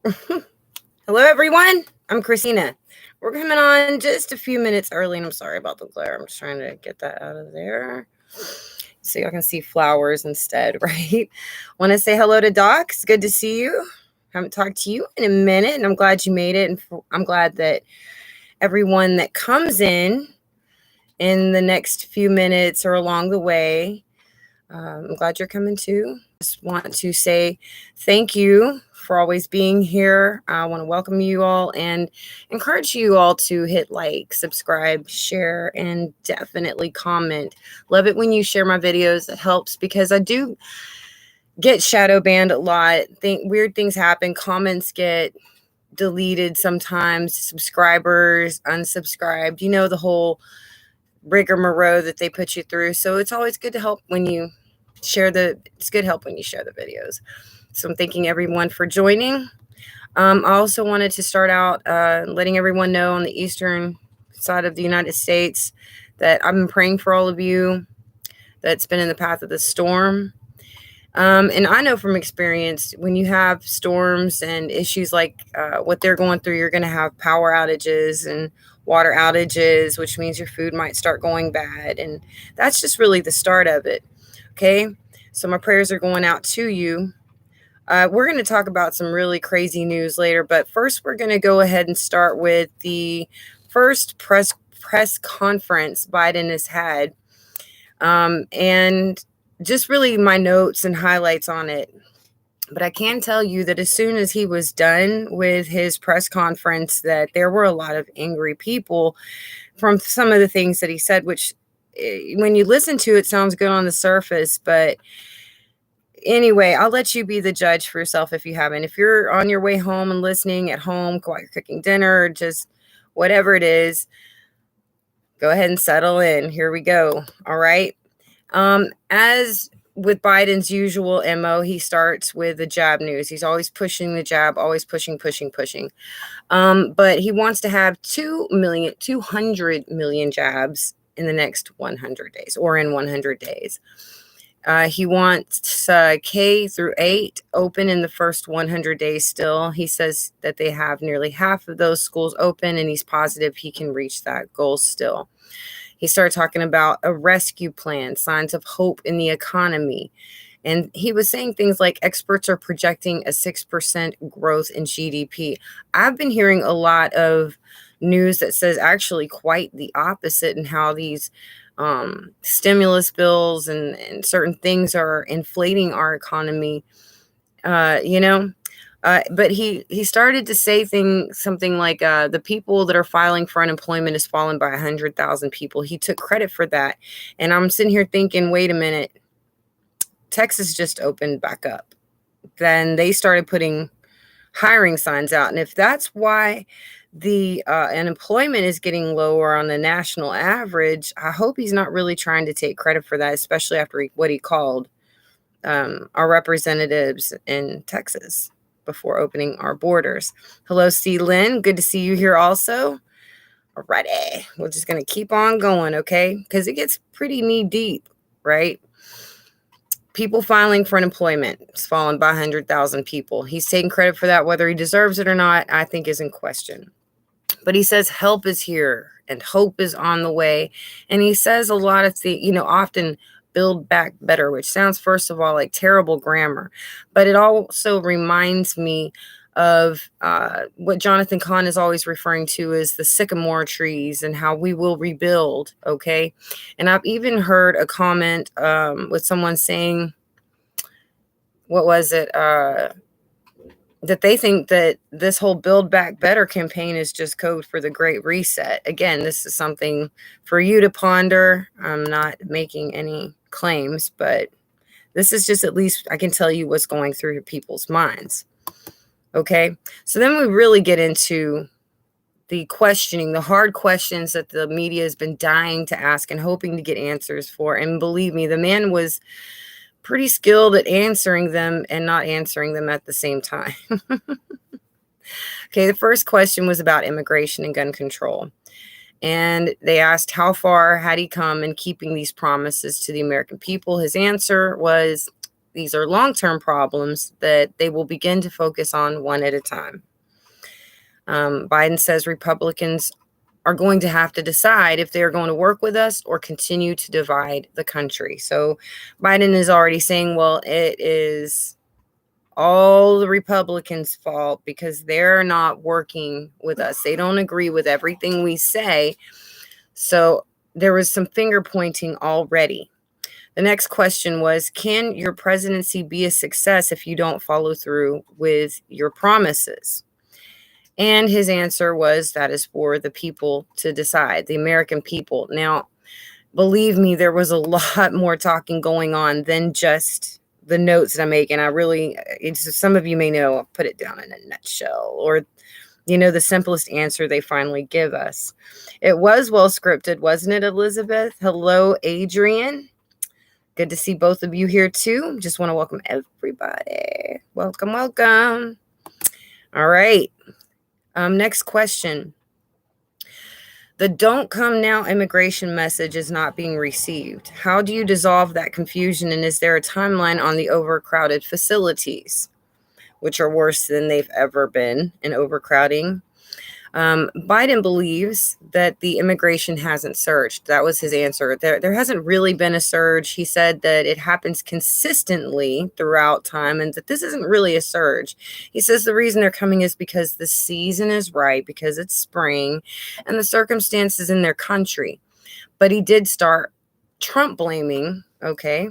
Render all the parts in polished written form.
Hello, everyone. I'm Christina. We're coming on just a few minutes early, and I'm sorry about the glare. I'm just trying to get that out of there so y'all can see flowers instead, right? Want to say hello to Doc. It's good to see you. Haven't talked to you in a minute, and I'm glad you made it. And I'm glad that everyone that comes in the next few minutes or along the way, I'm glad you're coming too. Just want to say thank you for always being here. I want to welcome you all and encourage you all to hit like, subscribe, share, and definitely comment. Love it when you share my videos. It helps because I do get shadow banned a lot. Weird things happen. Comments get deleted sometimes. Subscribers unsubscribed. You know the whole rigmarole that they put you through. So it's always good to help when you it's good help when you share the videos. So I'm thanking everyone for joining. I also wanted to start out letting everyone know on the eastern side of the United States that I've been praying for all of you that's been in the path of the storm. And I know from experience, when you have storms and issues like what they're going through, you're going to have power outages and water outages, which means your food might start going bad. And that's just really the start of it. Okay, so my prayers are going out to you. We're going to talk about some really crazy news later, but first we're going to go ahead and start with the first press conference Biden has had, and just really my notes and highlights on it. But I can tell you that as soon as he was done with his press conference, that there were a lot of angry people from some of the things that he said, which when you listen to it sounds good on the surface, but anyway, I'll let you be the judge for yourself if you haven't. If you're on your way home and listening at home while you're cooking dinner, just whatever it is, go ahead and settle in. Here we go. All right. As with Biden's usual MO, he starts with the jab news. He's always pushing the jab, always pushing. But he wants to have 200 million jabs in the next 100 days or in 100 days. He wants K through 8 open in the first 100 days still. He says that they have nearly half of those schools open, and he's positive he can reach that goal still. He started talking about a rescue plan, signs of hope in the economy. And he was saying things like experts are projecting a 6% growth in GDP. I've been hearing a lot of news that says actually quite the opposite, and how these stimulus bills and certain things are inflating our economy, but he started to say something like the people that are filing for unemployment has fallen by 100,000 people. He took credit for that. And I'm sitting here thinking, wait a minute, Texas just opened back up. Then they started putting hiring signs out. And if that's why the unemployment is getting lower on the national average, I hope he's not really trying to take credit for that, especially after what he called our representatives in Texas before opening our borders. Hello, C. Lynn. Good to see you here also. Alrighty. We're just going to keep on going, okay? Because it gets pretty knee deep, right? People filing for unemployment. It's fallen by 100,000 people. He's taking credit for that. Whether he deserves it or not, I think is in question. But he says help is here and hope is on the way. And he says a lot of things, often build back better, which sounds, first of all, like terrible grammar. But it also reminds me of what Jonathan Cahn is always referring to as the sycamore trees and how we will rebuild, okay? And I've even heard a comment with someone saying, what was it? That they think that this whole Build Back Better campaign is just code for the Great Reset. Again, this is something for you to ponder. I'm not making any claims, but this is just, at least I can tell you what's going through people's minds. Okay, so then we really get into the questioning, the hard questions that the media has been dying to ask and hoping to get answers for. And believe me, the man was pretty skilled at answering them and not answering them at the same time. Okay, the first question was about immigration and gun control. And they asked how far had he come in keeping these promises to the American people. His answer was, these are long-term problems that they will begin to focus on one at a time. Biden says Republicans are going to have to decide if they're going to work with us or continue to divide the country. So Biden is already saying, well, it is all the Republicans' fault because they're not working with us. They don't agree with everything we say. So there was some finger pointing already. The next question was, can your presidency be a success if you don't follow through with your promises? And his answer was, that is for the people to decide, the American people. Now, believe me, there was a lot more talking going on than just the notes that I'm making. Some of you may know, I'll put it down in a nutshell, or, the simplest answer they finally give us. It was well scripted, wasn't it, Elizabeth? Hello, Adrian. Good to see both of you here too. Just want to welcome everybody. Welcome, welcome. All right. Next question. The "don't come now" immigration message is not being received. How do you dissolve that confusion? And is there a timeline on the overcrowded facilities, which are worse than they've ever been in overcrowding? Biden believes that the immigration hasn't surged. That was his answer. There hasn't really been a surge. He said that it happens consistently throughout time and that this isn't really a surge. He says the reason they're coming is because the season is right, because it's spring and the circumstances in their country. But he did start Trump blaming, okay?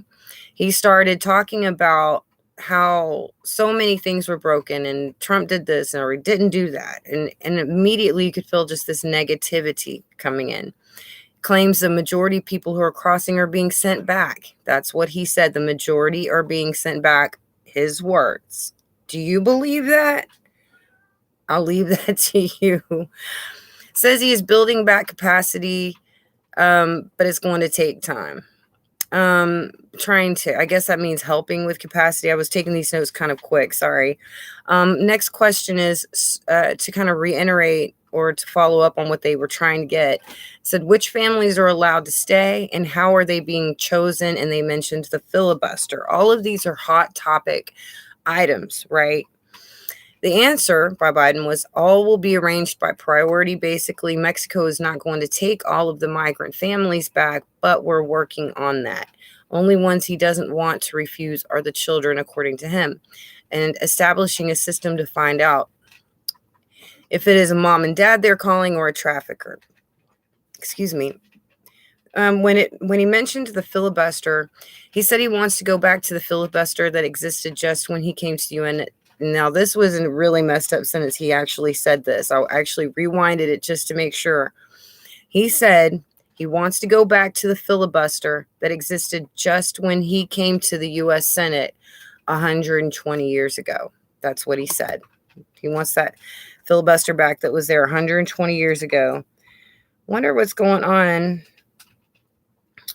He started talking about how so many things were broken and Trump did this or he didn't do that. And immediately you could feel just this negativity coming in. Claims the majority of people who are crossing are being sent back. That's what he said. The majority are being sent back. His words. Do you believe that? I'll leave that to you. Says he is building back capacity, but it's going to take time. I guess that means helping with capacity. I was taking these notes kind of quick. Sorry. Next question is to kind of reiterate or to follow up on what they were trying to get. It said, which families are allowed to stay and how are they being chosen? And they mentioned the filibuster. All of these are hot topic items, right? The answer by Biden was all will be arranged by priority. Basically, Mexico is not going to take all of the migrant families back, but we're working on that. Only ones he doesn't want to refuse are the children, according to him, and establishing a system to find out if it is a mom and dad they're calling or a trafficker. Excuse me. When he mentioned the filibuster, he said he wants to go back to the filibuster that existed just when he came to the UN. Now, this was a really messed up sentence. He actually said this. I actually rewinded it just to make sure. He said he wants to go back to the filibuster that existed just when he came to the U.S. Senate 120 years ago. That's what he said. He wants that filibuster back that was there 120 years ago. Wonder what's going on.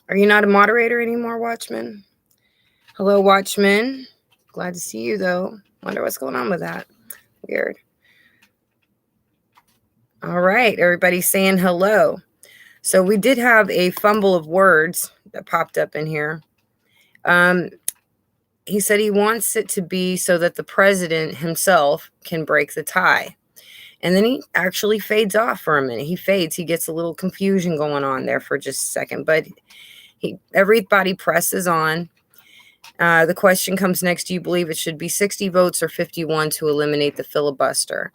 Are you not a moderator anymore, Watchman? Hello, Watchman. Glad to see you, though. Wonder what's going on with that. Weird. All right. Everybody's saying hello. So we did have a fumble of words that popped up in here. He said he wants it to be so that the president himself can break the tie. And then he actually fades off for a minute. He fades. He gets a little confusion going on there for just a second. But everybody presses on. The question comes next. Do you believe it should be 60 votes or 51 to eliminate the filibuster?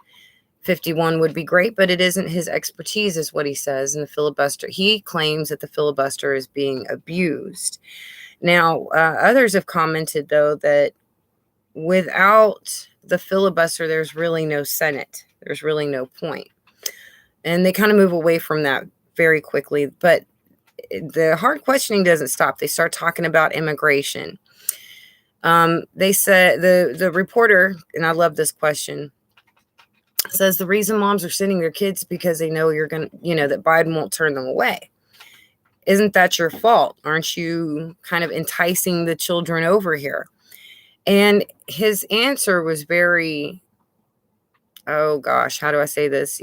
51 would be great, but it isn't his expertise, is what he says. In the filibuster, he claims that the filibuster is being abused. Now, others have commented, though, that without the filibuster, there's really no Senate. There's really no point. And they kind of move away from that very quickly. But the hard questioning doesn't stop. They start talking about immigration. They said the reporter, and I love this question, says the reason moms are sending their kids because they know that Biden won't turn them away. Isn't that your fault? Aren't you kind of enticing the children over here? And his answer was very, oh gosh, how do I say this?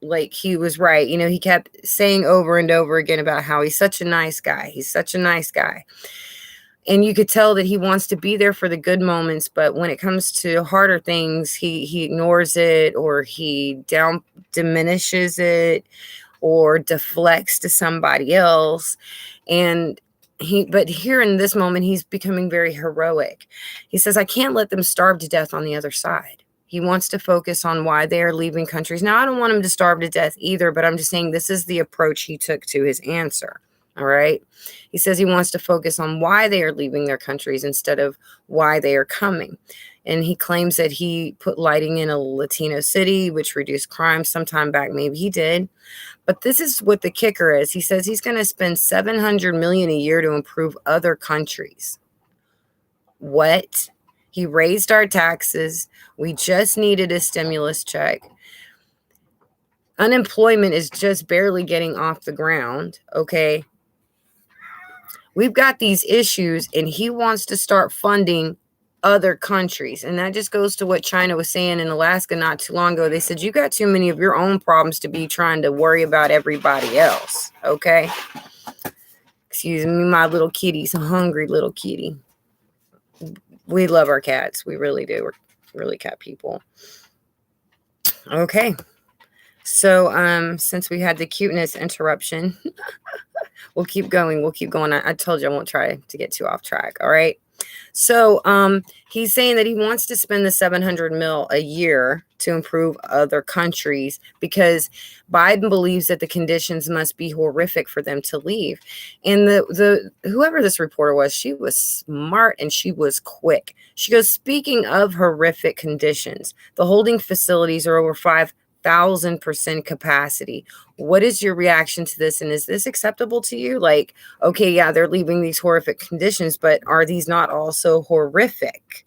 Like he was right. He kept saying over and over again about how he's such a nice guy. He's such a nice guy. And you could tell that he wants to be there for the good moments, but when it comes to harder things, he ignores it, or he diminishes it, or deflects to somebody else. And but here in this moment, he's becoming very heroic. He says, I can't let them starve to death on the other side. He wants to focus on why they are leaving countries. Now, I don't want him to starve to death either, but I'm just saying this is the approach he took to his answer. All right. He says he wants to focus on why they are leaving their countries instead of why they are coming. And he claims that he put lighting in a Latino city, which reduced crime sometime back. Maybe he did. But this is what the kicker is. He says he's going to spend $700 million a year to improve other countries. What? He raised our taxes. We just needed a stimulus check. Unemployment is just barely getting off the ground. Okay. We've got these issues, and he wants to start funding other countries. And that just goes to what China was saying in Alaska not too long ago. They said, you got too many of your own problems to be trying to worry about everybody else. Okay. Excuse me, my little kitty's a hungry little kitty. We love our cats. We really do. We're really cat people. Okay. So, since we had the cuteness interruption, we'll keep going. I told you I won't try to get too off track. All right. So he's saying that he wants to spend the $700 million a year to improve other countries because Biden believes that the conditions must be horrific for them to leave. And the whoever this reporter was, she was smart and she was quick. She goes, speaking of horrific conditions, the holding facilities are over 5,000% capacity. What is your reaction to this? And is this acceptable to you? Like, okay, yeah, they're leaving these horrific conditions, but are these not also horrific?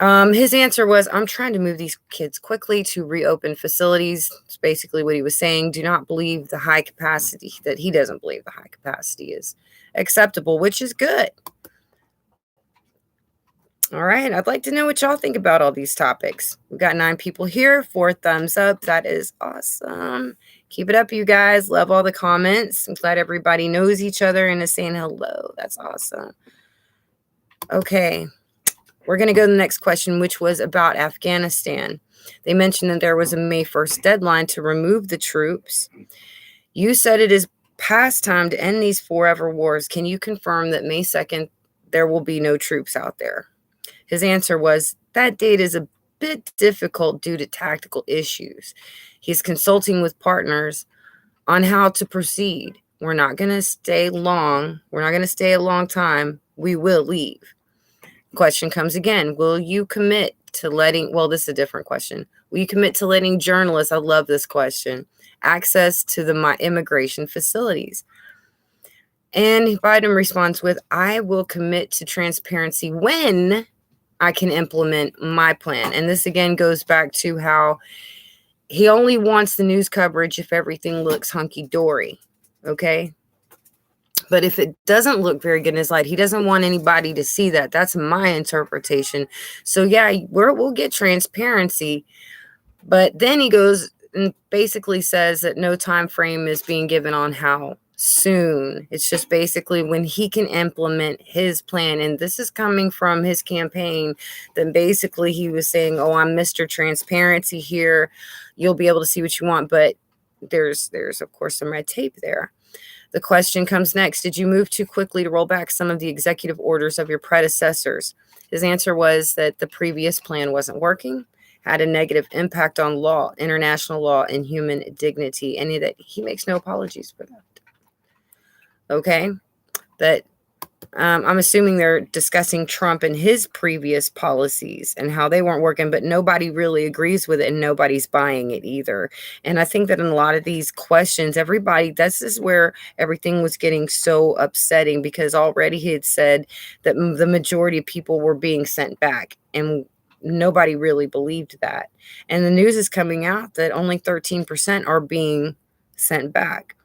His answer was, I'm trying to move these kids quickly to reopen facilities. It's basically what he was saying. Do not believe the high capacity, that he doesn't believe the high capacity is acceptable, which is good. All right. I'd like to know what y'all think about all these topics. We've got 9 people here, 4 thumbs up. That is awesome. Keep it up, you guys. Love all the comments. I'm glad everybody knows each other and is saying hello. That's awesome. Okay. We're going to go to the next question, which was about Afghanistan. They mentioned that there was a May 1st deadline to remove the troops. You said it is past time to end these forever wars. Can you confirm that May 2nd, there will be no troops out there? His answer was, that date is a bit difficult due to tactical issues. He's consulting with partners on how to proceed. We're not going to stay long. We're not going to stay a long time. We will leave. Question comes again. Will you commit to this is a different question. Will you commit to letting journalists, I love this question, access to the immigration facilities? And Biden responds with, I will commit to transparency when I can implement my plan. And this again goes back to how he only wants the news coverage if everything looks hunky-dory. Okay. But if it doesn't look very good in his light, he doesn't want anybody to see that. That's my interpretation. So yeah, we'll get transparency. But then he goes and basically says that no time frame is being given on how soon. It's just basically when he can implement his plan. And this is coming from his campaign. Then basically he was saying, oh, I'm Mr. Transparency here. You'll be able to see what you want. But there's of course some red tape there. The question comes next. Did you move too quickly to roll back some of the executive orders of your predecessors? His answer was that the previous plan wasn't working, had a negative impact on law, international law, and human dignity, and that he makes no apologies for that. Okay? But I'm assuming they're discussing Trump and his previous policies and how they weren't working, but nobody really agrees with it and nobody's buying it either. And I think that in a lot of these questions, this is where everything was getting so upsetting, because already he had said that the majority of people were being sent back, and nobody really believed that. And the news is coming out that only 13% are being sent back.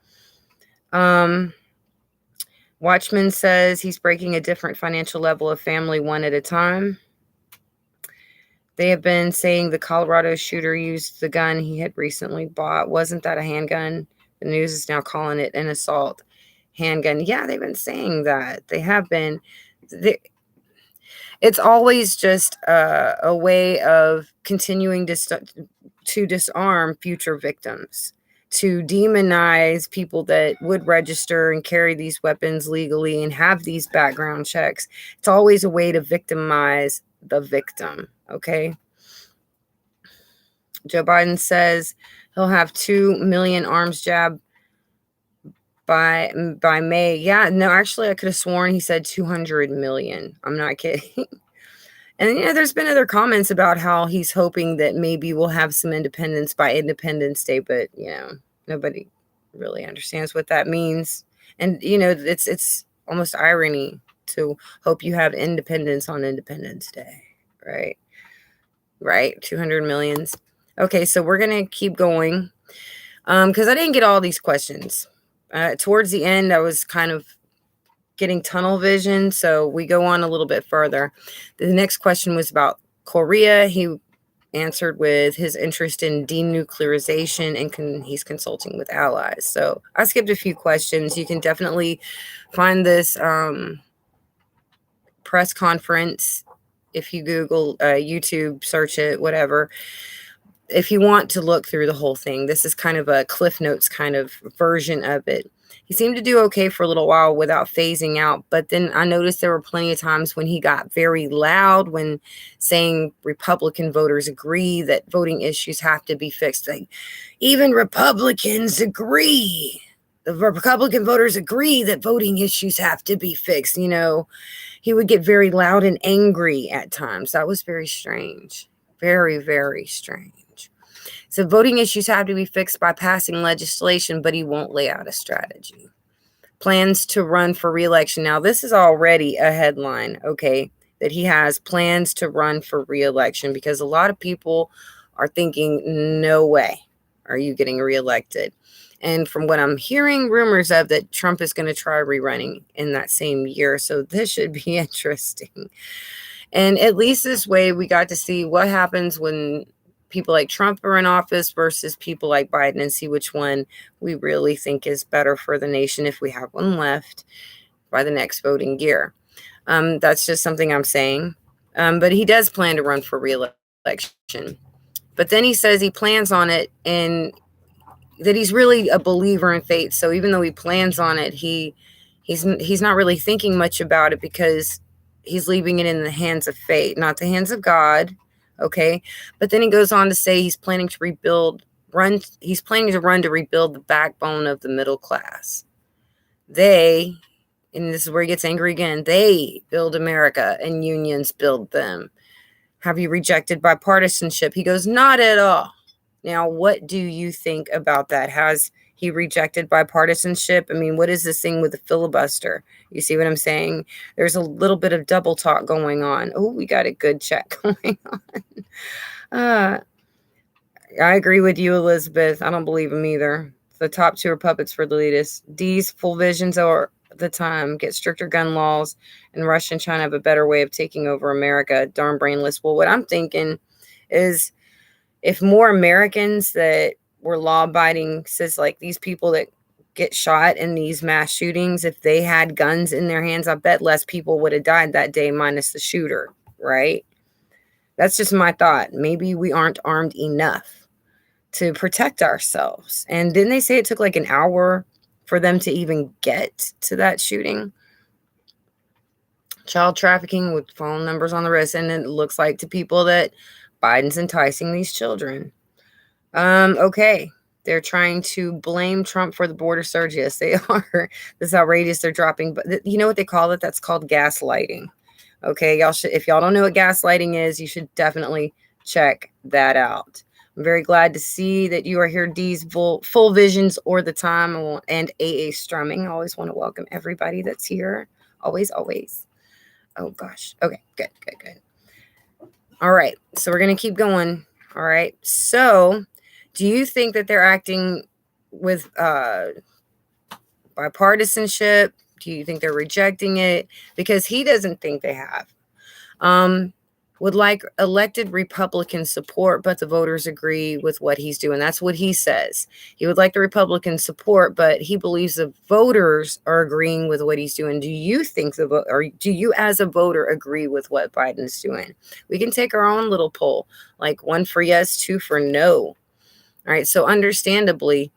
Watchman says he's breaking a different financial level of family one at a time. They have been saying the Colorado shooter used the gun he had recently bought. Wasn't that a handgun? The news is now calling it an assault handgun. Yeah, they've been saying that. They have been. It's always just a way of continuing to disarm future victims, to demonize people that would register and carry these weapons legally and have these background checks. It's always a way to victimize the victim, okay? Joe Biden says he'll have 2 million arms jab by May. Yeah, no, actually I could have sworn he said 200 million. I'm not kidding. And there's been other comments about how he's hoping that maybe we'll have some independence by Independence Day, but nobody really understands what that means. And it's almost irony to hope you have independence on Independence Day, right? Right, 200 millions. Okay, so we're gonna keep going because I didn't get all these questions. Towards the end, I was kind of getting tunnel vision, so we go on a little bit further. The next question was about Korea. He answered with his interest in denuclearization, and he's consulting with allies. So I skipped a few questions. You can definitely find this press conference if you Google, YouTube, search it, whatever. If you want to look through the whole thing, this is kind of a Cliff Notes kind of version of it. He seemed to do okay for a little while without phasing out, but then I noticed there were plenty of times when he got very loud when saying Republican voters agree that voting issues have to be fixed. Like, even Republicans agree. The Republican voters agree that voting issues have to be fixed. He would get very loud and angry at times. That was very strange. Very, very strange. So voting issues have to be fixed by passing legislation, but he won't lay out a strategy. Plans to run for re-election. Now, this is already a headline, okay, that he has plans to run for re-election, because a lot of people are thinking, no way are you getting reelected. And from what I'm hearing rumors of, that Trump is going to try rerunning in that same year. So this should be interesting. And at least this way, we got to see what happens when people like Trump are in office versus people like Biden, and see which one we really think is better for the nation if we have one left by the next voting year. That's just something I'm saying. But he does plan to run for re-election. But then he says he plans on it, and that he's really a believer in fate. So even though he plans on it, he's not really thinking much about it, because he's leaving it in the hands of fate, not the hands of God. Okay. But then he goes on to say he's planning to run to rebuild the backbone of the middle class. And this is where he gets angry again, they build America and unions build them. Have you rejected bipartisanship? He goes, not at all. Now, what do you think about that? Has he rejected bipartisanship? I mean, what is this thing with the filibuster? You see what I'm saying? There's a little bit of double talk going on. Oh, we got a good check going on. I agree with you, Elizabeth. I don't believe him either. The top two are puppets for the elitists. D's full visions are the time. Get stricter gun laws, and Russia and China have a better way of taking over America. Darn brainless. Well, what I'm thinking is, if more Americans that were law-abiding, says like these people that get shot in these mass shootings, if they had guns in their hands, I bet less people would have died that day, minus the shooter, right? That's just my thought. Maybe we aren't armed enough to protect ourselves. And didn't they say it took like an hour for them to even get to that shooting? Child trafficking with phone numbers on the wrist, and it looks like to people that Biden's enticing these children. Okay. They're trying to blame Trump for the border surge. Yes, they are. This is outrageous. They're dropping, but you know what they call it? That's called gaslighting. Okay, y'all should, if y'all don't know what gaslighting is, you should definitely check that out. I'm very glad to see that you are here, D's full visions or the time, and AA strumming. I always want to welcome everybody that's here. Always, always. Oh gosh. Okay, good. All right, so we're gonna keep going. All right, so do you think that they're acting with bipartisanship? Do you think they're rejecting it? Because he doesn't think they have. would like elected Republican support, but the voters agree with what he's doing. That's what he says. He would like the Republican support, but he believes the voters are agreeing with what he's doing. Do you think or do you as a voter agree with what Biden's doing? We can take our own little poll, like 1 for yes, 2 for no. All right. So understandably,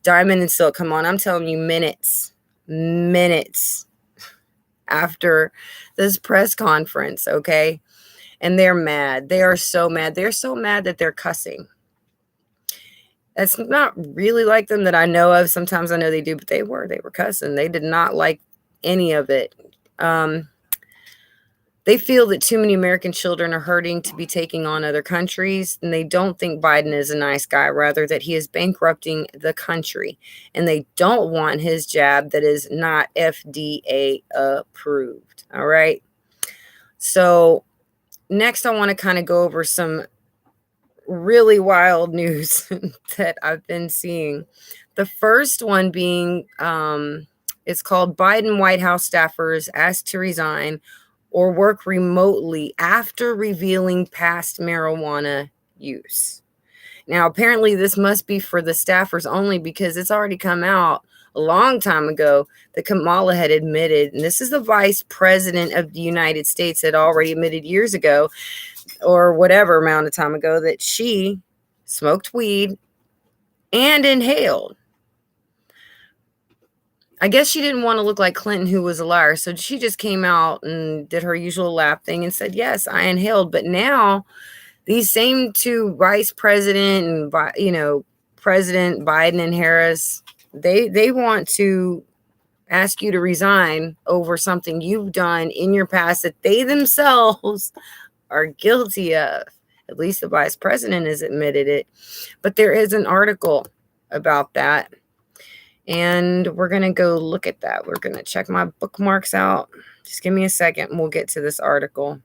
Diamond and Silk, come on, I'm telling you, minutes after this press conference, okay? And they're mad. They are so mad. They're so mad that they're cussing. That's not really like them that I know of. Sometimes I know they do, but they were cussing. They did not like any of it. They feel that too many American children are hurting to be taking on other countries, and they don't think Biden is a nice guy, rather that he is bankrupting the country. And they don't want his jab that is not FDA approved. All right. So next, I want to kind of go over some really wild news that I've been seeing. The first one being, it's called Biden White House staffers asked to resign or work remotely after revealing past marijuana use. Now, apparently this must be for the staffers only, because it's already come out a long time ago that Kamala had admitted, and this is the vice president of the United States, had already admitted years ago, or whatever amount of time ago, that she smoked weed and inhaled. I guess she didn't want to look like Clinton, who was a liar. So she just came out and did her usual laugh thing and said, yes, I inhaled. But now these same two, vice president and, President Biden and Harris, they want to ask you to resign over something you've done in your past that they themselves are guilty of. At least the vice president has admitted it. But there is an article about that, and we're going to go look at that. We're going to check my bookmarks out. Just give me a second and we'll get to this article.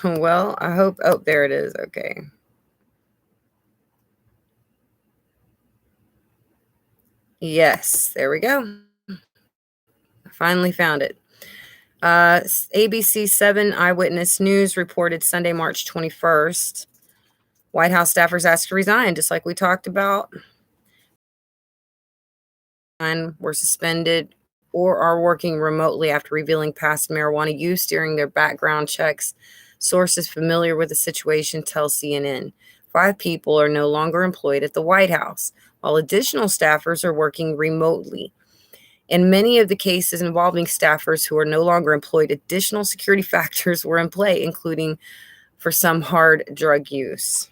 Well, I hope, oh, there it is. Okay. Yes, there we go. I finally found it. ABC 7 Eyewitness News reported Sunday, March 21st. White House staffers asked to resign, just like we talked about. Were suspended or are working remotely after revealing past marijuana use during their background checks. Sources familiar with the situation tell CNN 5 people are no longer employed at the White House, while additional staffers are working remotely. In many of the cases involving staffers who are no longer employed, additional security factors were in play, including for some hard drug use.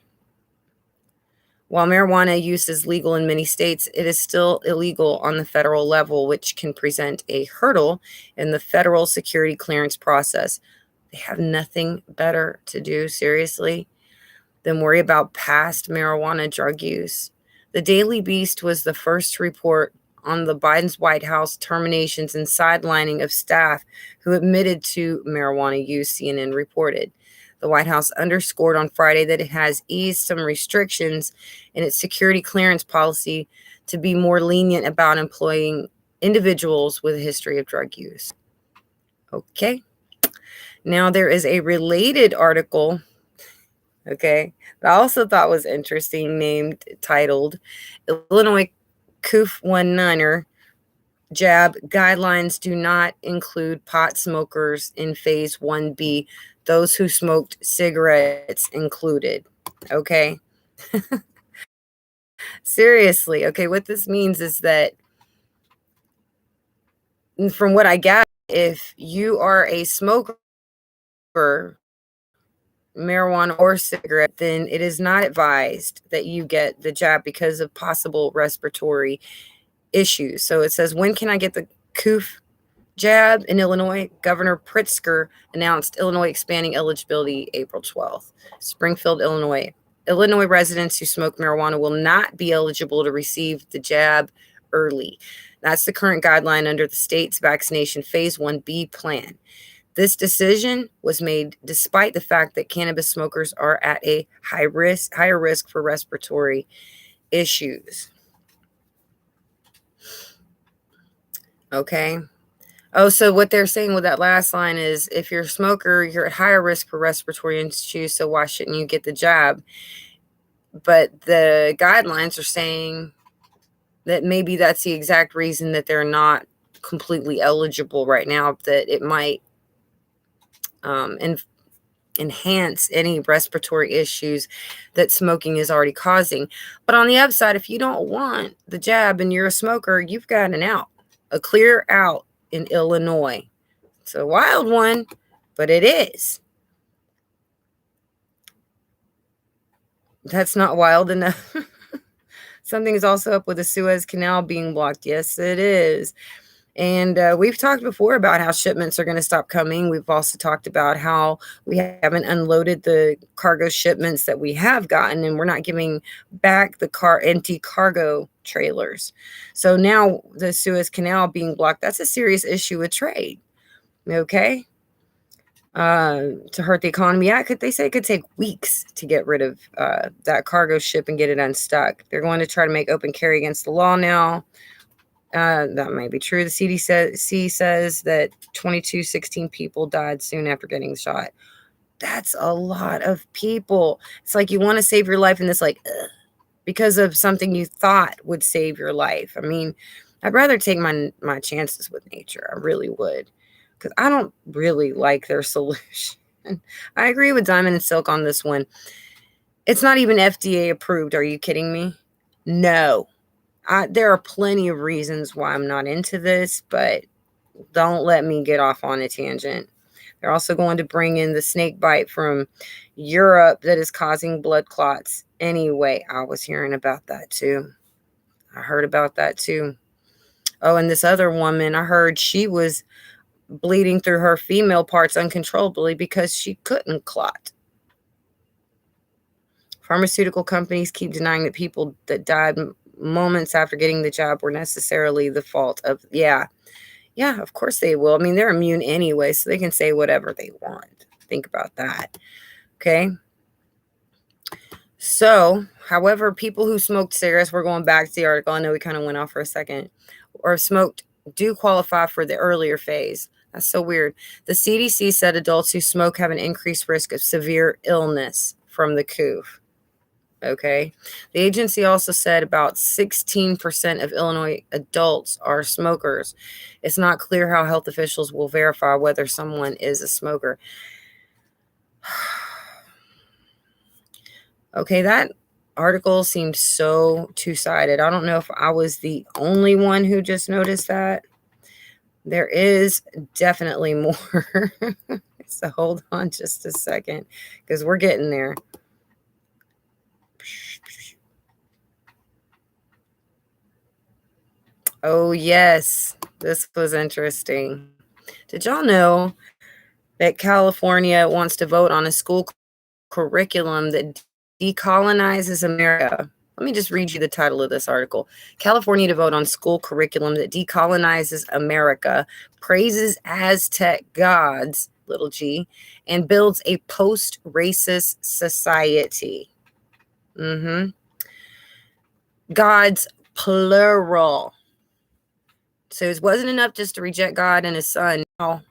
While marijuana use is legal in many states, it is still illegal on the federal level, which can present a hurdle in the federal security clearance process. They have nothing better to do, seriously, than worry about past marijuana drug use. The Daily Beast was the first to report on the Biden's White House terminations and sidelining of staff who admitted to marijuana use, CNN reported. The White House underscored on Friday that it has eased some restrictions in its security clearance policy to be more lenient about employing individuals with a history of drug use. Okay. Now there is a related article, okay, that I also thought was interesting, titled Illinois COOF 19er jab guidelines do not include pot smokers in phase 1B, those who smoked cigarettes included. Okay. Seriously. Okay. What this means is that, from what I gather, if you are a smoker, marijuana or cigarette, then it is not advised that you get the jab because of possible respiratory issues. So it says, when can I get the COOF jab in Illinois? Governor Pritzker announced Illinois expanding eligibility April 12th. Springfield, Illinois. Illinois residents who smoke marijuana will not be eligible to receive the jab early. That's the current guideline under the state's vaccination phase 1B plan. This decision was made despite the fact that cannabis smokers are at a higher risk for respiratory issues. Okay. Oh, so what they're saying with that last line is if you're a smoker, you're at higher risk for respiratory issues, so why shouldn't you get the jab? But the guidelines are saying that maybe that's the exact reason that they're not completely eligible right now, that it might enhance any respiratory issues that smoking is already causing. But on the upside, if you don't want the jab and you're a smoker, you've got an out, a clear out in Illinois. It's a wild one, but it is. That's not wild enough. Something is also up with the Suez Canal being blocked. Yes, it is. And we've talked before about how shipments are going to stop coming. We've also talked about how we haven't unloaded the cargo shipments that we have gotten, and we're not giving back the empty cargo trailers. So now the Suez Canal being blocked, that's a serious issue with trade. Okay. To hurt the economy. Yeah, they say it could take weeks to get rid of that cargo ship and get it unstuck. They're going to try to make open carry against the law now. That might be true. The CDC says that 16 people died soon after getting the shot. That's a lot of people. It's like you want to save your life, and it's like, because of something you thought would save your life. I mean, I'd rather take my chances with nature. I really would, because I don't really like their solution. I agree with Diamond and Silk on this one. It's not even FDA approved. Are you kidding me? No. There are plenty of reasons why I'm not into this, but don't let me get off on a tangent. They're also going to bring in the snake bite from Europe that is causing blood clots. Anyway, I was hearing about that too. I heard about that too. Oh, and this other woman, I heard she was bleeding through her female parts uncontrollably because she couldn't clot. Pharmaceutical companies keep denying that people that died moments after getting the jab were necessarily the fault of, yeah, of course they will. I mean, they're immune anyway, so they can say whatever they want. Think about that. Okay. So, however, people who smoked cigarettes, we're going back to the article. I know we kind of went off for a second, or smoked do qualify for the earlier phase. That's so weird. The CDC said adults who smoke have an increased risk of severe illness from the coof. Okay. The agency also said about 16% of Illinois adults are smokers. It's not clear how health officials will verify whether someone is a smoker. Okay, that article seemed so two-sided. I don't know if I was the only one who just noticed that. There is definitely more. So hold on just a second, because we're getting there. Oh, yes. This was interesting. Did y'all know that California wants to vote on a school curriculum that decolonizes America? Let me just read you the title of this article. California to vote on school curriculum that decolonizes America, praises Aztec gods, little g, and builds a post-racist society. Gods, plural. So it wasn't enough just to reject God and his son. Now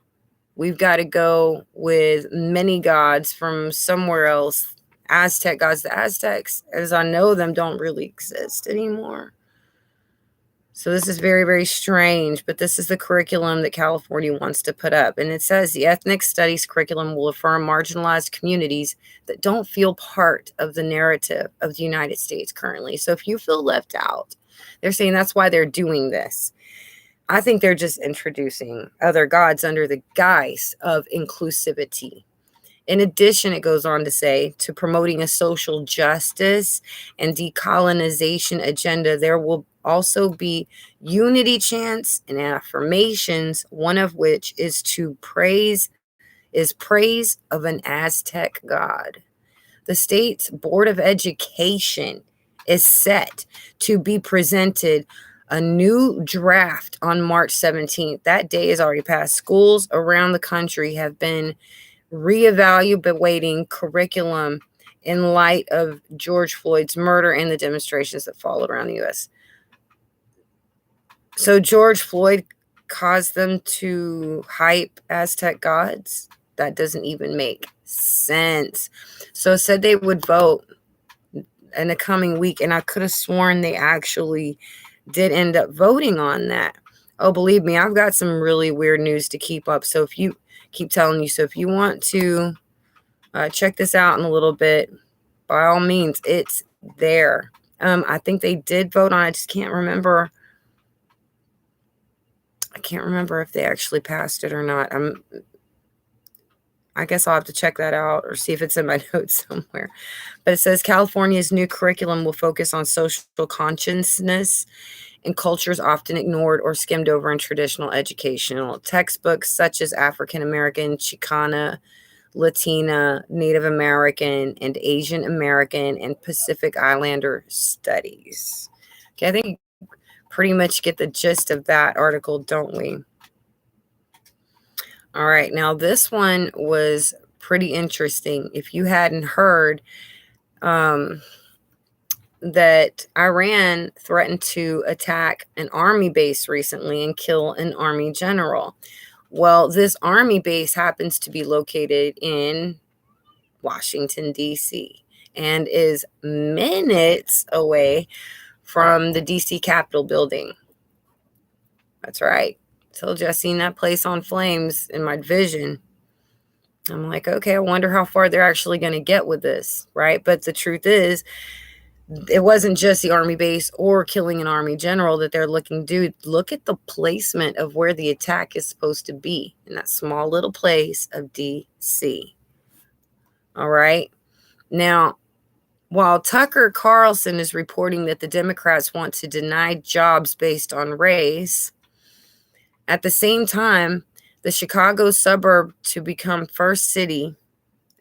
we've got to go with many gods from somewhere else. Aztec gods. The Aztecs, as I know them, don't really exist anymore. So this is very, very strange, but this is the curriculum that California wants to put up. And it says the ethnic studies curriculum will affirm marginalized communities that don't feel part of the narrative of the United States currently. So if you feel left out, they're saying that's why they're doing this. I think they're just introducing other gods under the guise of inclusivity. In addition, it goes on to say, to promoting a social justice and decolonization agenda, there will also be unity chants and affirmations, one of which is praise of an Aztec god. The state's Board of Education is set to be presented a new draft on March 17th. That day is already passed. Schools around the country have been reevaluating curriculum in light of George Floyd's murder and the demonstrations that followed around the U.S. So George Floyd caused them to hype Aztec gods? That doesn't even make sense. So it said they would vote in the coming week, and I could have sworn they actually did end up voting on that. Oh, believe me, I've got some really weird news to keep up. So if you keep telling you, so if you want to check this out in a little bit, by all means, it's there. I think they did vote on it. I just can't remember. I can't remember if they actually passed it or not. I guess I'll have to check that out or see if it's in my notes somewhere. But it says California's new curriculum will focus on social consciousness and cultures often ignored or skimmed over in traditional educational textbooks, such as African American, Chicana, Latina, Native American, and Asian American and Pacific Islander studies. Okay, I think you pretty much get the gist of that article, don't we? All right, now this one was pretty interesting. If you hadn't heard, that Iran threatened to attack an army base recently and kill an army general. Well, this army base happens to be located in Washington, D.C., and is minutes away from the D.C. Capitol building. That's right. Told you I seen that place on flames in my vision. I'm like, okay, I wonder how far they're actually going to get with this, right? But the truth is, it wasn't just the army base or killing an army general that they're looking to do. Look at the placement of where the attack is supposed to be in that small little place of D.C. All right. Now, while Tucker Carlson is reporting that the Democrats want to deny jobs based on race, at the same time, the Chicago suburb to become first city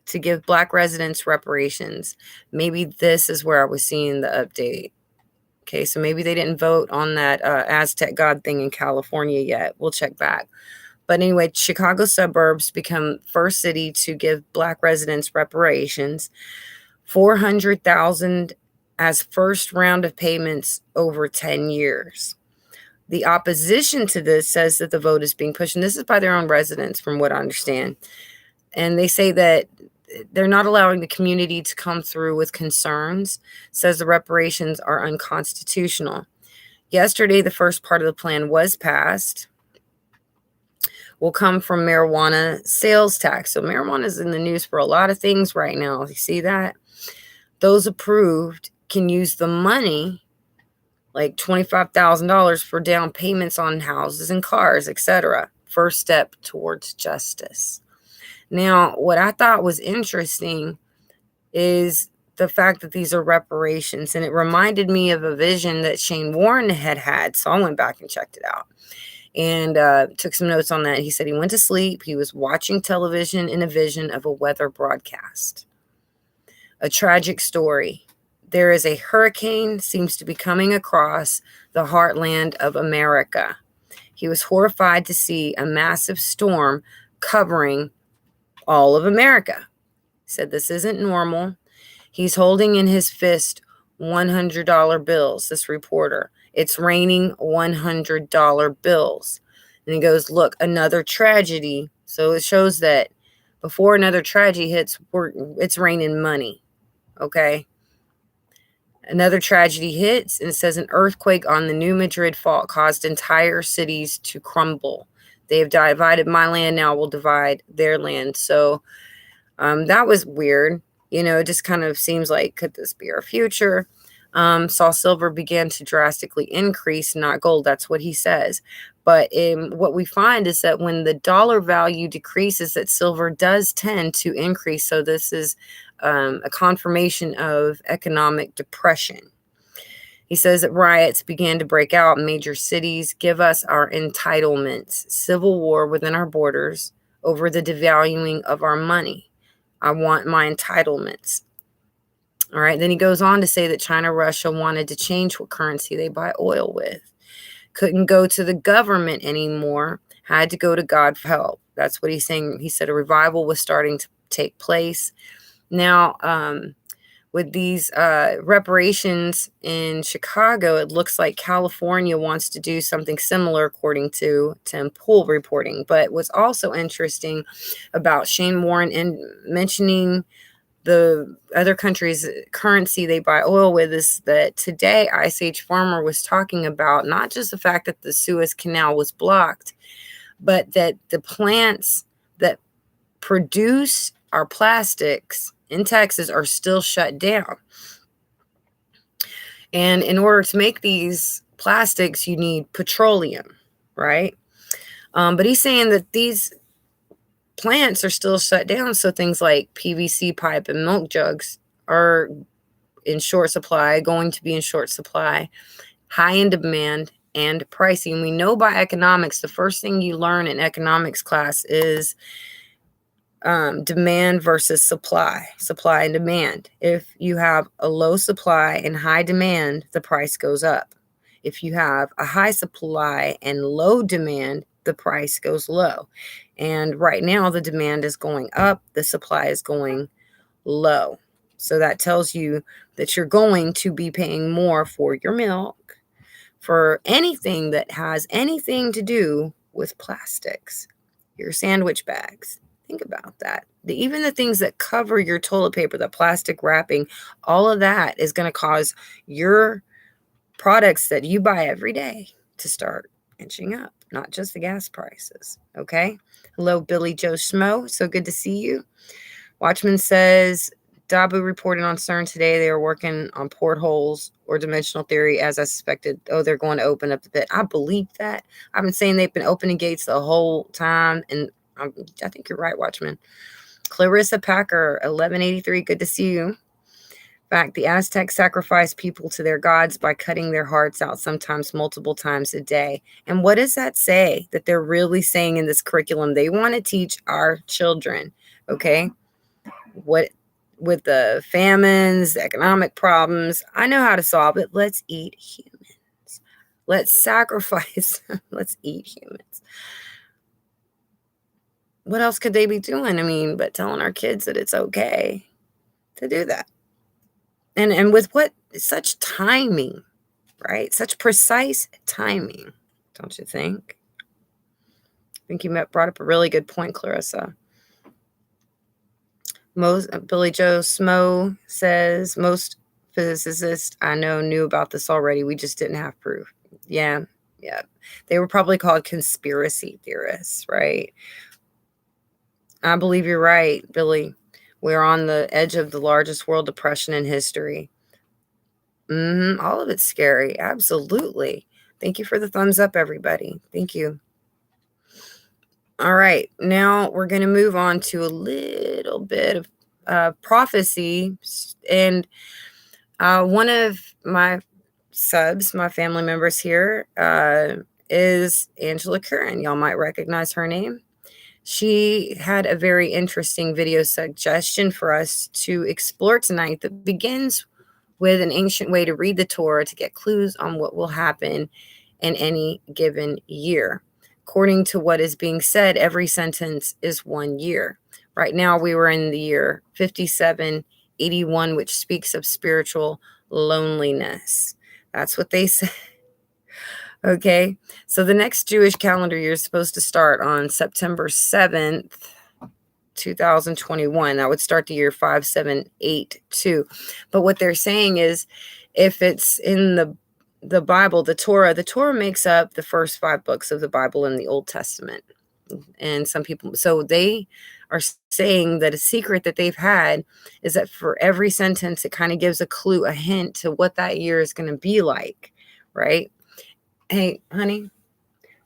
to give Black residents reparations. Maybe this is where I was seeing the update. Okay, so maybe they didn't vote on that Aztec god thing in California yet. We'll check back. But anyway, Chicago suburbs become first city to give Black residents reparations. $400,000 as first round of payments over 10 years. The opposition to this says that the vote is being pushed, and this is by their own residents, from what I understand. And they say that they're not allowing the community to come through with concerns, says the reparations are unconstitutional. Yesterday, the first part of the plan was passed. Will come from marijuana sales tax. So marijuana is in the news for a lot of things right now. You see that? Those approved can use the money, like $25,000 for down payments on houses and cars, etc. First step towards justice. Now, what I thought was interesting is the fact that these are reparations, and it reminded me of a vision that Shane Warren had. So I went back and checked it out and took some notes on that. He said he went to sleep. He was watching television in a vision of a weather broadcast. A tragic story. There is a hurricane seems to be coming across the heartland of America. He was horrified to see a massive storm covering all of America. He said this isn't normal. He's holding in his fist $100 bills, this reporter. It's raining $100 bills. And he goes, look, another tragedy. So it shows that before another tragedy hits, it's raining money. Okay. Another tragedy hits, and it says an earthquake on the New Madrid fault caused entire cities to crumble. They have divided my land, now will divide their land. So that was weird. You know, it just kind of seems like, could this be our future? Saw silver began to drastically increase, not gold. That's what he says. But what we find is that when the dollar value decreases, that silver does tend to increase. So this is a confirmation of economic depression. He says that riots began to break out in major cities. Give us our entitlements. Civil war within our borders over the devaluing of our money. I want my entitlements. All right. Then he goes on to say that China, Russia wanted to change what currency they buy oil with. Couldn't go to the government anymore. Had to go to God for help. That's what he's saying. He said a revival was starting to take place. Now, with these reparations in Chicago, it looks like California wants to do something similar, according to Tim Pool reporting. But what's also interesting about Shane Warren and mentioning the other countries' currency they buy oil with is that today Ice Age Farmer was talking about not just the fact that the Suez Canal was blocked, but that the plants that produce our plastics in Texas are still shut down. And in order to make these plastics, you need petroleum, right? But he's saying that these plants are still shut down. So things like PVC pipe and milk jugs are in short supply, going to be in short supply, high in demand and pricing. We know by economics, the first thing you learn in economics class is demand versus supply and demand. If you have a low supply and high demand, the price goes up. If you have a high supply and low demand, the price goes low. And right now the demand is going up, the supply is going low. So that tells you that you're going to be paying more for your milk, for anything that has anything to do with plastics, your sandwich bags. Think about that. Even the things that cover your toilet paper, the plastic wrapping, all of that is going to cause your products that you buy every day to start inching up, not just the gas prices. Okay. Hello, Billy Joe Schmo. So good to see you. Watchman says, Dabu reported on CERN today they are working on portholes or dimensional theory as I suspected. Oh, they're going to open up the pit. I believe that. I've been saying they've been opening gates the whole time, and I think you're right, Watchman. Clarissa Packer, 1183, good to see you. In fact, the Aztecs sacrificed people to their gods by cutting their hearts out, sometimes multiple times a day. And what does that say that they're really saying in this curriculum? They want to teach our children, okay? What with the famines, the economic problems, I know how to solve it. Let's eat humans. Let's sacrifice. Let's eat humans. What else could they be doing? I mean, but telling our kids that it's okay to do that. And with what such timing, right? Such precise timing, don't you think? I think you brought up a really good point, Clarissa. Billy Joe Smo says most physicists I know knew about this already. We just didn't have proof. Yeah. They were probably called conspiracy theorists, right? I believe you're right, Billy. We're on the edge of the largest world depression in history. All of it's scary. Absolutely. Thank you for the thumbs up, everybody. Thank you. All right. Now we're going to move on to a little bit of prophecy. And one of my subs, my family members here, is Angela Curran. Y'all might recognize her name. She had a very interesting video suggestion for us to explore tonight that begins with an ancient way to read the Torah to get clues on what will happen in any given year. According to what is being said, every sentence is 1 year. Right now, we were in the year 5781, which speaks of spiritual loneliness. That's what they say. Okay, so the next Jewish calendar year is supposed to start on September 7th, 2021. That would start the year 5782. But what they're saying is if it's in the Bible, the Torah makes up the first 5 books of the Bible in the Old Testament. And some people, so they are saying that a secret that they've had is that for every sentence, it kind of gives a clue, a hint to what that year is going to be like, right? Hey, honey,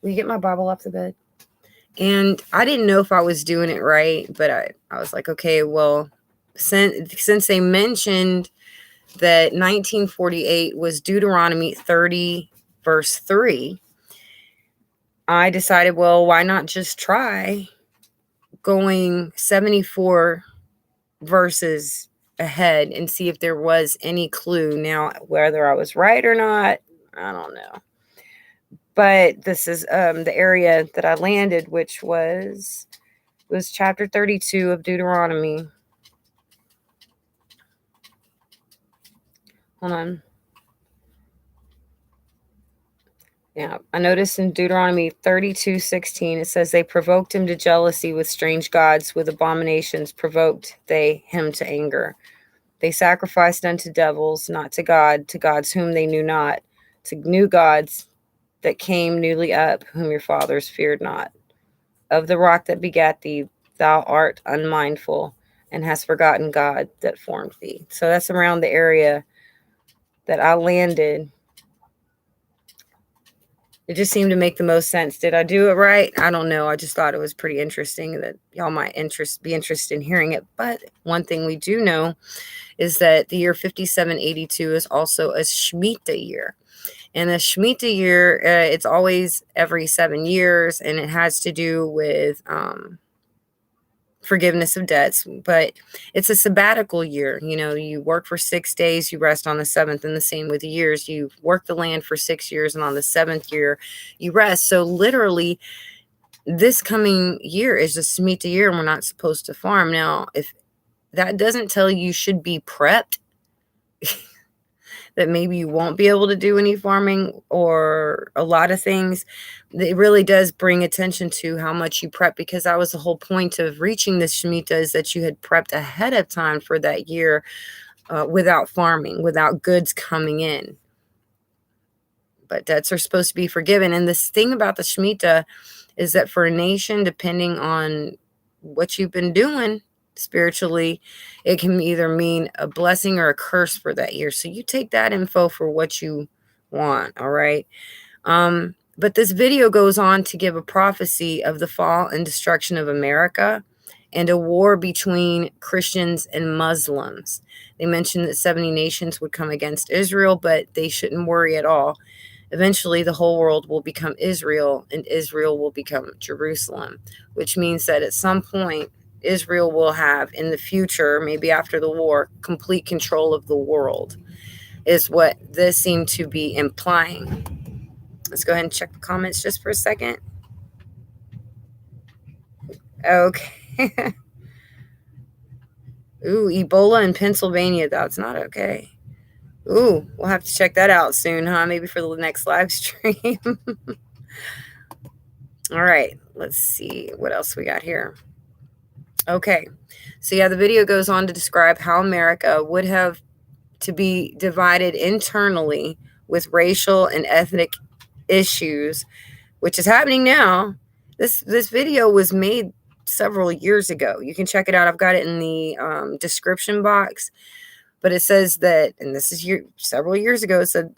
will you get my Bible off the bed? And I didn't know if I was doing it right, but I was like, okay, well, since they mentioned that 1948 was Deuteronomy 30, verse 3, I decided, well, why not just try going 74 verses ahead and see if there was any clue. Now, whether I was right or not, I don't know. But this is the area that I landed, which was chapter 32 of Deuteronomy. Hold on. Yeah, I noticed in Deuteronomy 32:16, it says they provoked him to jealousy with strange gods, with abominations provoked they him to anger. They sacrificed unto devils, not to God, to gods whom they knew not, to new gods that came newly up, whom your fathers feared not. Of the rock that begat thee, thou art unmindful, and hast forgotten God that formed thee. So that's around the area that I landed. It just seemed to make the most sense. Did I do it right? I don't know. I just thought it was pretty interesting that y'all might be interested in hearing it. But one thing we do know is that the year 5782 is also a Shemitah year. And the Shemitah year, it's always every 7 years, and it has to do with forgiveness of debts, but it's a sabbatical year. You know, you work for 6 days, you rest on the seventh, and the same with years. You work the land for 6 years, and on the seventh year, you rest. So literally, this coming year is a Shemitah year, and we're not supposed to farm. Now, if that doesn't tell you should be prepped, that maybe you won't be able to do any farming or a lot of things, it really does bring attention to how much you prep, because that was the whole point of reaching this Shemitah, is that you had prepped ahead of time for that year without farming, without goods coming in. But debts are supposed to be forgiven. And this thing about the Shemitah is that for a nation, depending on what you've been doing spiritually, it can either mean a blessing or a curse for that year. So you take that info for what you want. All right. But this video goes on to give a prophecy of the fall and destruction of America and a war between Christians and Muslims. They mentioned that 70 nations would come against Israel, but they shouldn't worry at all. Eventually, the whole world will become Israel, and Israel will become Jerusalem, which means that at some point, Israel will have, in the future, maybe after the war, complete control of the world, is what this seemed to be implying. Let's go ahead and check the comments just for a second. Okay. Ooh, Ebola in Pennsylvania. That's not okay. Ooh, we'll have to check that out soon, huh? Maybe for the next live stream. All right, let's see what else we got here. Okay, so yeah, the video goes on to describe how America would have to be divided internally with racial and ethnic issues, which is happening now. This video was made several years ago. You can check it out. I've got it in the description box. But it says that, and this is several years ago, it said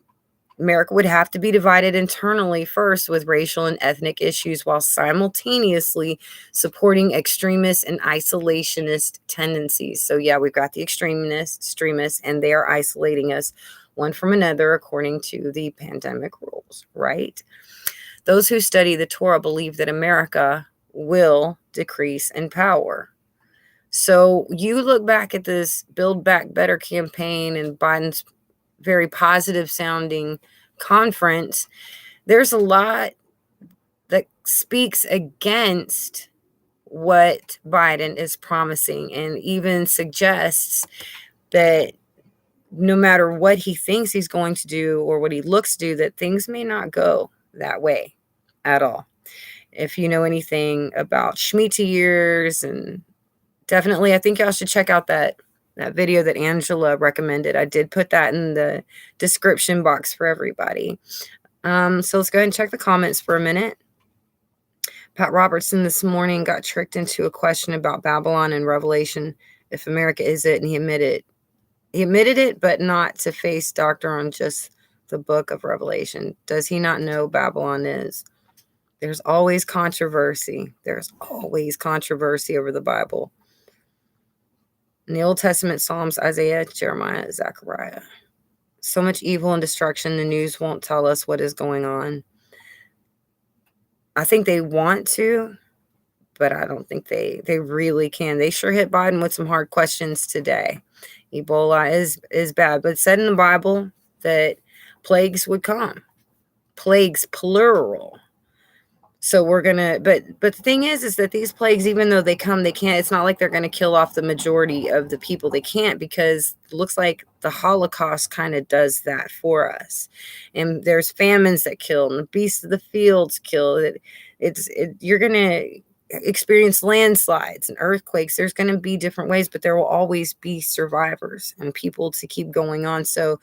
America would have to be divided internally first with racial and ethnic issues while simultaneously supporting extremist and isolationist tendencies. So yeah, we've got the extremists, and they are isolating us one from another according to the pandemic rules, right? Those who study the Torah believe that America will decrease in power. So you look back at this Build Back Better campaign and Biden's very positive sounding conference, there's a lot that speaks against what Biden is promising, and even suggests that no matter what he thinks he's going to do or what he looks to do, that things may not go that way at all. If you know anything about Shemitah years, and definitely, I think y'all should check out that video that Angela recommended. I did put that in the description box for everybody. So let's go ahead and check the comments for a minute. Pat Robertson this morning got tricked into a question about Babylon and Revelation, if America is it, and he admitted it, but not to face doctor on just the book of Revelation. Does he not know Babylon is? There's always controversy. There's always controversy over the Bible. In the Old Testament, Psalms, Isaiah, Jeremiah, Zechariah. So much evil and destruction, the news won't tell us what is going on. I think they want to, but I don't think they really can. They sure hit Biden with some hard questions today. Ebola is bad, but it said in the Bible that plagues would come. Plagues, plural. So we're gonna, but the thing is that these plagues, even though they come, they can't. It's not like they're gonna kill off the majority of the people. They can't, because it looks like the Holocaust kind of does that for us. And there's famines that kill, and the beasts of the fields kill. You're gonna experience landslides and earthquakes. There's gonna be different ways, but there will always be survivors and people to keep going on. So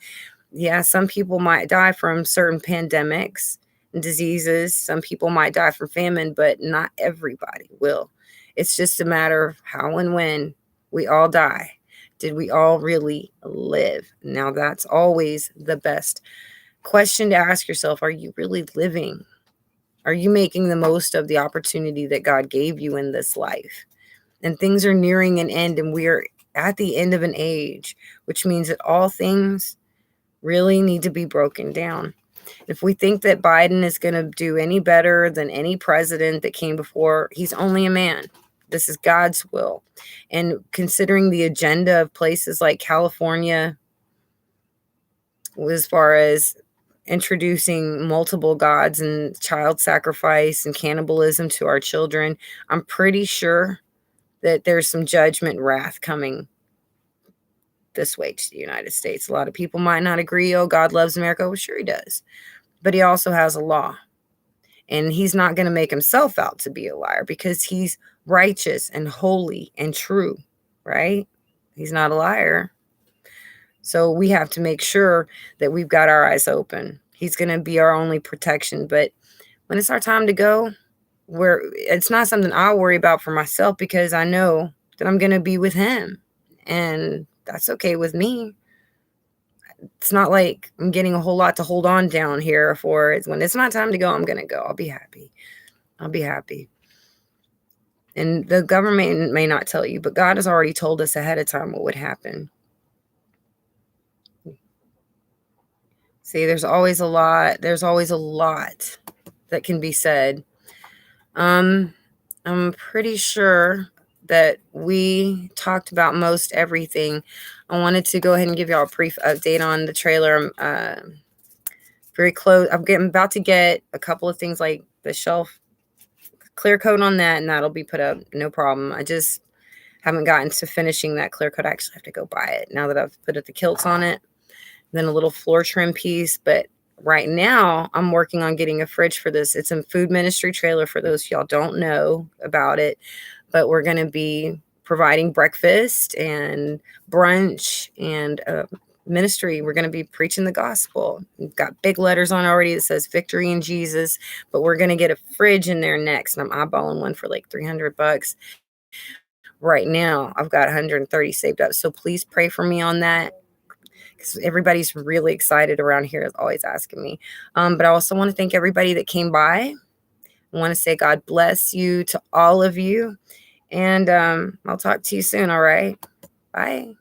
yeah, some people might die from certain pandemics and diseases. Some people might die from famine, but not everybody will. It's just a matter of how and when we all die. Did we all really live? Now, that's always the best question to ask yourself. Are you really living? Are you making the most of the opportunity that God gave you in this life? And things are nearing an end, and we're at the end of an age, which means that all things really need to be broken down. If we think that Biden is going to do any better than any president that came before, he's only a man. This is God's will. And considering the agenda of places like California, as far as introducing multiple gods and child sacrifice and cannibalism to our children, I'm pretty sure that there's some judgment wrath coming this way to the United States. A lot of people might not agree. Oh, God loves America. Well, sure he does. But he also has a law. And he's not going to make himself out to be a liar, because he's righteous and holy and true, right? He's not a liar. So we have to make sure that we've got our eyes open. He's going to be our only protection. But when it's our time to go, it's not something I'll worry about for myself, because I know that I'm going to be with him. And that's okay with me. It's not like I'm getting a whole lot to hold on down here for. It's when it's not time to go, I'm going to go. I'll be happy. I'll be happy. And the government may not tell you, but God has already told us ahead of time what would happen. See, there's always a lot. There's always a lot that can be said. I'm pretty sure that we talked about most everything. I wanted to go ahead and give y'all a brief update on the trailer. I'm very close. I'm about to get a couple of things like the shelf clear coat on that, and that'll be put up. No problem. I just haven't gotten to finishing that clear coat. I actually have to go buy it now that I've put the kilts on it. Then a little floor trim piece. But right now I'm working on getting a fridge for this. It's a food ministry trailer, for those y'all don't know about it. But we're going to be providing breakfast and brunch and ministry. We're going to be preaching the gospel. We've got big letters on already that says victory in Jesus, but we're going to get a fridge in there next. And I'm eyeballing one for like $300. Right now I've got 130 saved up. So please pray for me on that, because everybody's really excited around here, is always asking me. But I also want to thank everybody that came by. I want to say God bless you to all of you. And I'll talk to you soon. All right. Bye.